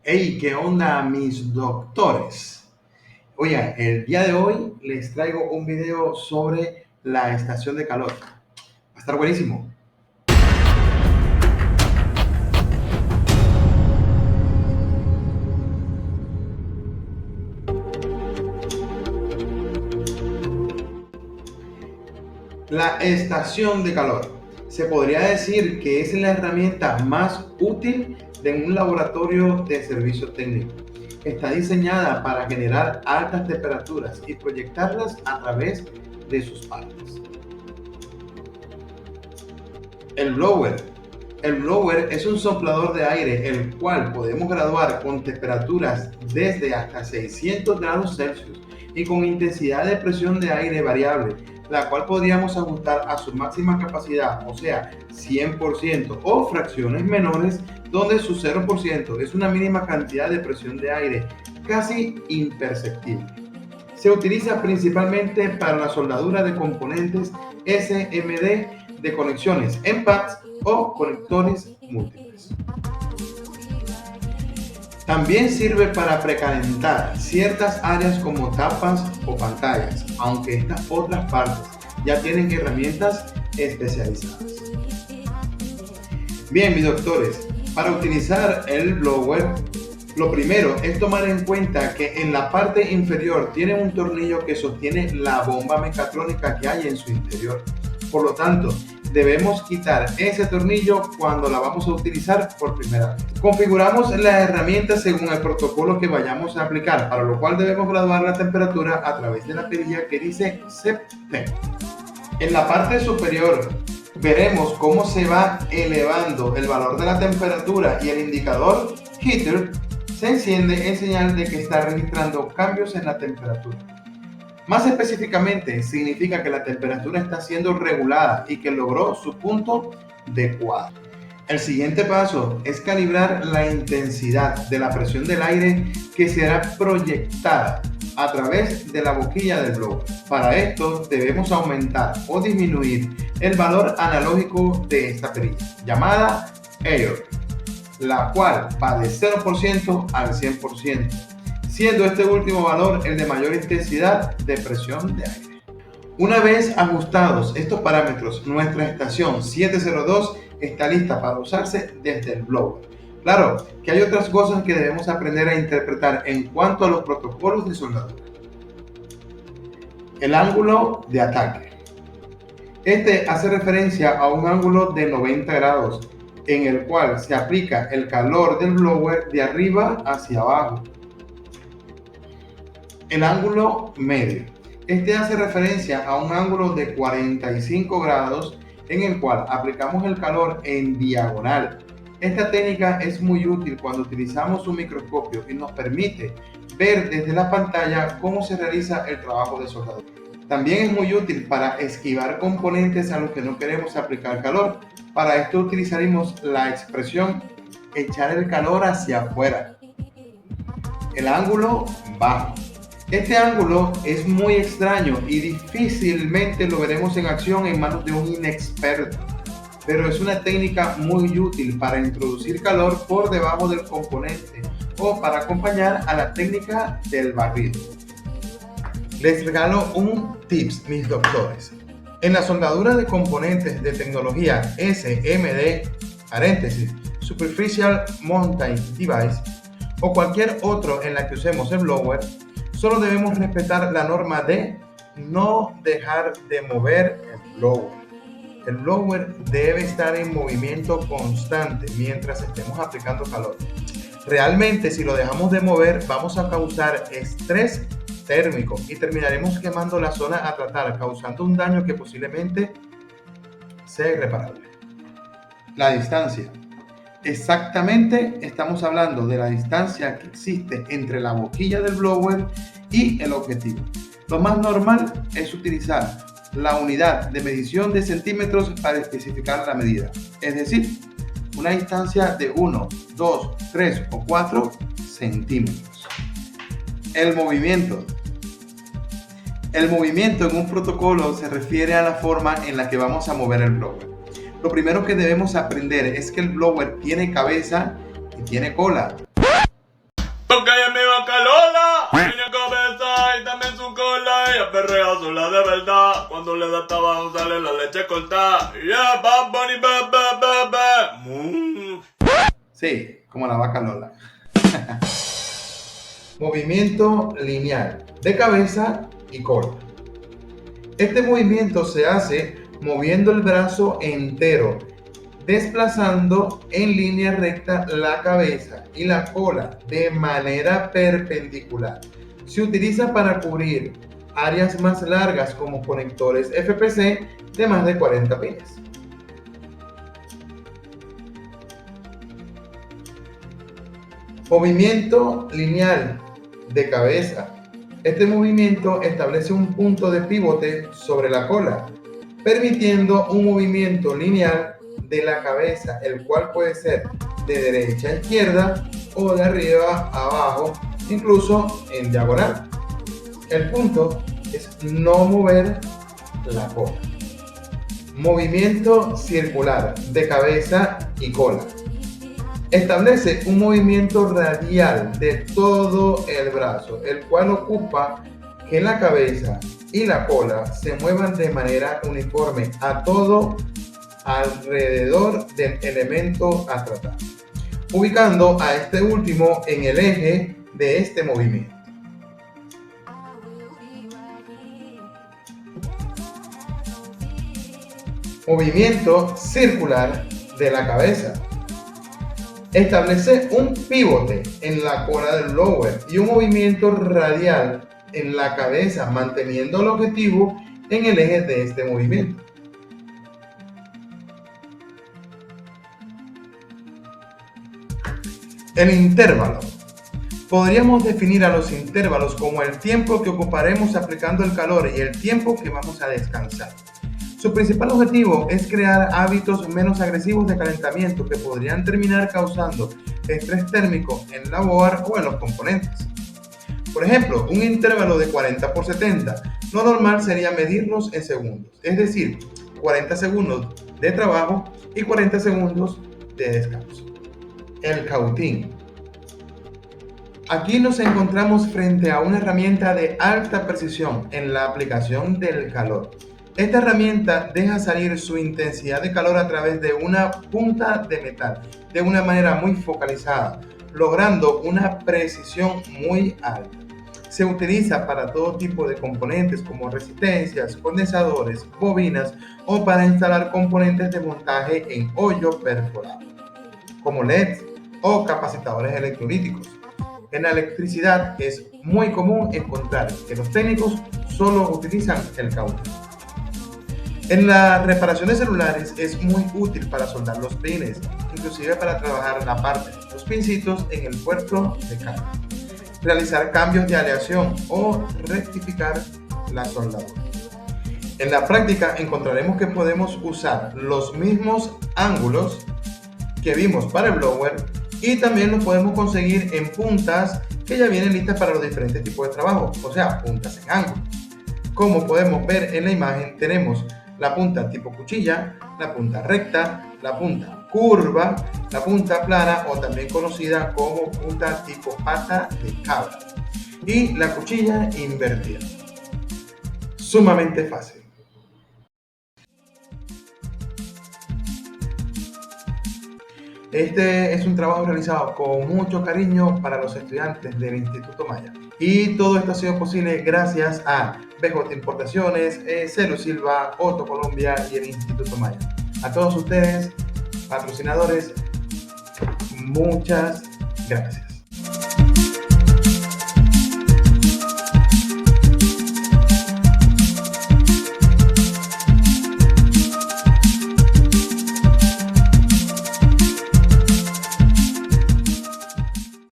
Hey, ¿qué onda, mis doctores? Oigan, el día de hoy les traigo un video sobre la estación de calor. Va a estar buenísimo. La estación de calor. Se podría decir que es la herramienta más útil de un laboratorio de servicio técnico. Está diseñada para generar altas temperaturas y proyectarlas a través de sus partes. El blower. El blower es un soplador de aire el cual podemos graduar con temperaturas desde hasta 600 grados Celsius y con intensidad de presión de aire variable, la cual podríamos ajustar a su máxima capacidad, o sea, 100% o fracciones menores, donde su 0% es una mínima cantidad de presión de aire casi imperceptible. Se utiliza principalmente para la soldadura de componentes SMD de conexiones en pads o conectores múltiples. También sirve para precalentar ciertas áreas como tapas o pantallas, aunque estas otras partes ya tienen herramientas especializadas. Bien, mis doctores, para utilizar el blower, lo primero es tomar en cuenta que en la parte inferior tiene un tornillo que sostiene la bomba mecatrónica que hay en su interior. Por lo tanto, debemos quitar ese tornillo cuando la vamos a utilizar por primera vez. Configuramos la herramienta según el protocolo que vayamos a aplicar, para lo cual debemos graduar la temperatura a través de la perilla que dice CEP. En la parte superior veremos cómo se va elevando el valor de la temperatura y el indicador heater se enciende en señal de que está registrando cambios en la temperatura. Más específicamente, significa que la temperatura está siendo regulada y que logró su punto de cuadro. El siguiente paso es calibrar la intensidad de la presión del aire que será proyectada a través de la boquilla del blower. Para esto debemos aumentar o disminuir el valor analógico de esta perilla, llamada Air, la cual va de 0% al 100%, siendo este último valor el de mayor intensidad de presión de aire. Una vez ajustados estos parámetros, nuestra estación 702 está lista para usarse desde el blower. Claro que hay otras cosas que debemos aprender a interpretar en cuanto a los protocolos de soldadura. El ángulo de ataque. Este hace referencia a un ángulo de 90 grados en el cual se aplica el calor del blower de arriba hacia abajo. El ángulo medio. Este hace referencia a un ángulo de 45 grados en el cual aplicamos el calor en diagonal. Esta técnica es muy útil cuando utilizamos un microscopio y nos permite ver desde la pantalla cómo se realiza el trabajo de soldadura. También es muy útil para esquivar componentes a los que no queremos aplicar calor. Para esto utilizaremos la expresión echar el calor hacia afuera. El ángulo bajo. Este ángulo es muy extraño y difícilmente lo veremos en acción en manos de un inexperto, pero es una técnica muy útil para introducir calor por debajo del componente o para acompañar a la técnica del barrido. Les regalo un tips, mis doctores. En la soldadura de componentes de tecnología SMD, paréntesis, Superficial Mounting Device, o cualquier otro en la que usemos el blower, solo debemos respetar la norma de no dejar de mover el blower. El blower debe estar en movimiento constante mientras estemos aplicando calor. Realmente, si lo dejamos de mover, vamos a causar estrés térmico y terminaremos quemando la zona a tratar, causando un daño que posiblemente sea irreparable. La distancia. Exactamente, estamos hablando de la distancia que existe entre la boquilla del blower y el objetivo. Lo más normal es utilizar la unidad de medición de centímetros para especificar la medida, es decir, una distancia de 1, 2, 3 o 4 centímetros. El movimiento. El movimiento en un protocolo se refiere a la forma en la que vamos a mover el blower. Lo primero que debemos aprender es que el blower tiene cabeza y tiene cola. perreas son las de verdad. Cuando le das trabajo sale la leche cortada. Yeah, Bad Bunny, Sí, como la vaca Lola. Movimiento lineal de cabeza y cola. Este movimiento se hace moviendo el brazo entero, desplazando en línea recta la cabeza y la cola de manera perpendicular. Se utiliza para cubrir áreas más largas como conectores FPC de más de 40 pines. Movimiento lineal de cabeza. Este movimiento establece un punto de pivote sobre la cola, permitiendo un movimiento lineal de la cabeza, el cual puede ser de derecha a izquierda o de arriba a abajo, incluso en diagonal. El punto es no mover la cola. Movimiento circular de cabeza y cola. Establece un movimiento radial de todo el brazo, el cual ocupa que la cabeza y la cola se muevan de manera uniforme a todo alrededor del elemento a tratar, ubicando a este último en el eje de este movimiento. Movimiento circular de la cabeza. Establece un pivote en la cola del blower y un movimiento radial en la cabeza, manteniendo el objetivo en el eje de este movimiento. El intervalo. Podríamos definir a los intervalos como el tiempo que ocuparemos aplicando el calor y el tiempo que vamos a descansar. Su principal objetivo es crear hábitos menos agresivos de calentamiento que podrían terminar causando estrés térmico en la board o en los componentes. Por ejemplo, un intervalo de 40 por 70, lo normal sería medirlos en segundos, es decir, 40 segundos de trabajo y 40 segundos de descanso. El cautín. Aquí nos encontramos frente a una herramienta de alta precisión en la aplicación del calor. Esta herramienta deja salir su intensidad de calor a través de una punta de metal de una manera muy focalizada, logrando una precisión muy alta. Se utiliza para todo tipo de componentes como resistencias, condensadores, bobinas o para instalar componentes de montaje en hoyo perforado, como LEDs o capacitadores electrolíticos. En la electricidad es muy común encontrar que los técnicos solo utilizan el cautín. En las reparaciones celulares es muy útil para soldar los pines, inclusive para trabajar la parte de los pincitos en el puerto de carga, realizar cambios de aleación o rectificar la soldadura. En la práctica encontraremos que podemos usar los mismos ángulos que vimos para el blower y también los podemos conseguir en puntas que ya vienen listas para los diferentes tipos de trabajo, o sea, puntas en ángulo. Como podemos ver en la imagen, tenemos la punta tipo cuchilla, la punta recta, la punta curva, la punta plana o también conocida como punta tipo pata de cabra y la cuchilla invertida. Sumamente fácil. Este es un trabajo realizado con mucho cariño para los estudiantes del Instituto Maya. Y todo esto ha sido posible gracias a BJ Importaciones, Celo Silva, Otto Colombia y el Instituto Maya. A todos ustedes, patrocinadores, muchas gracias.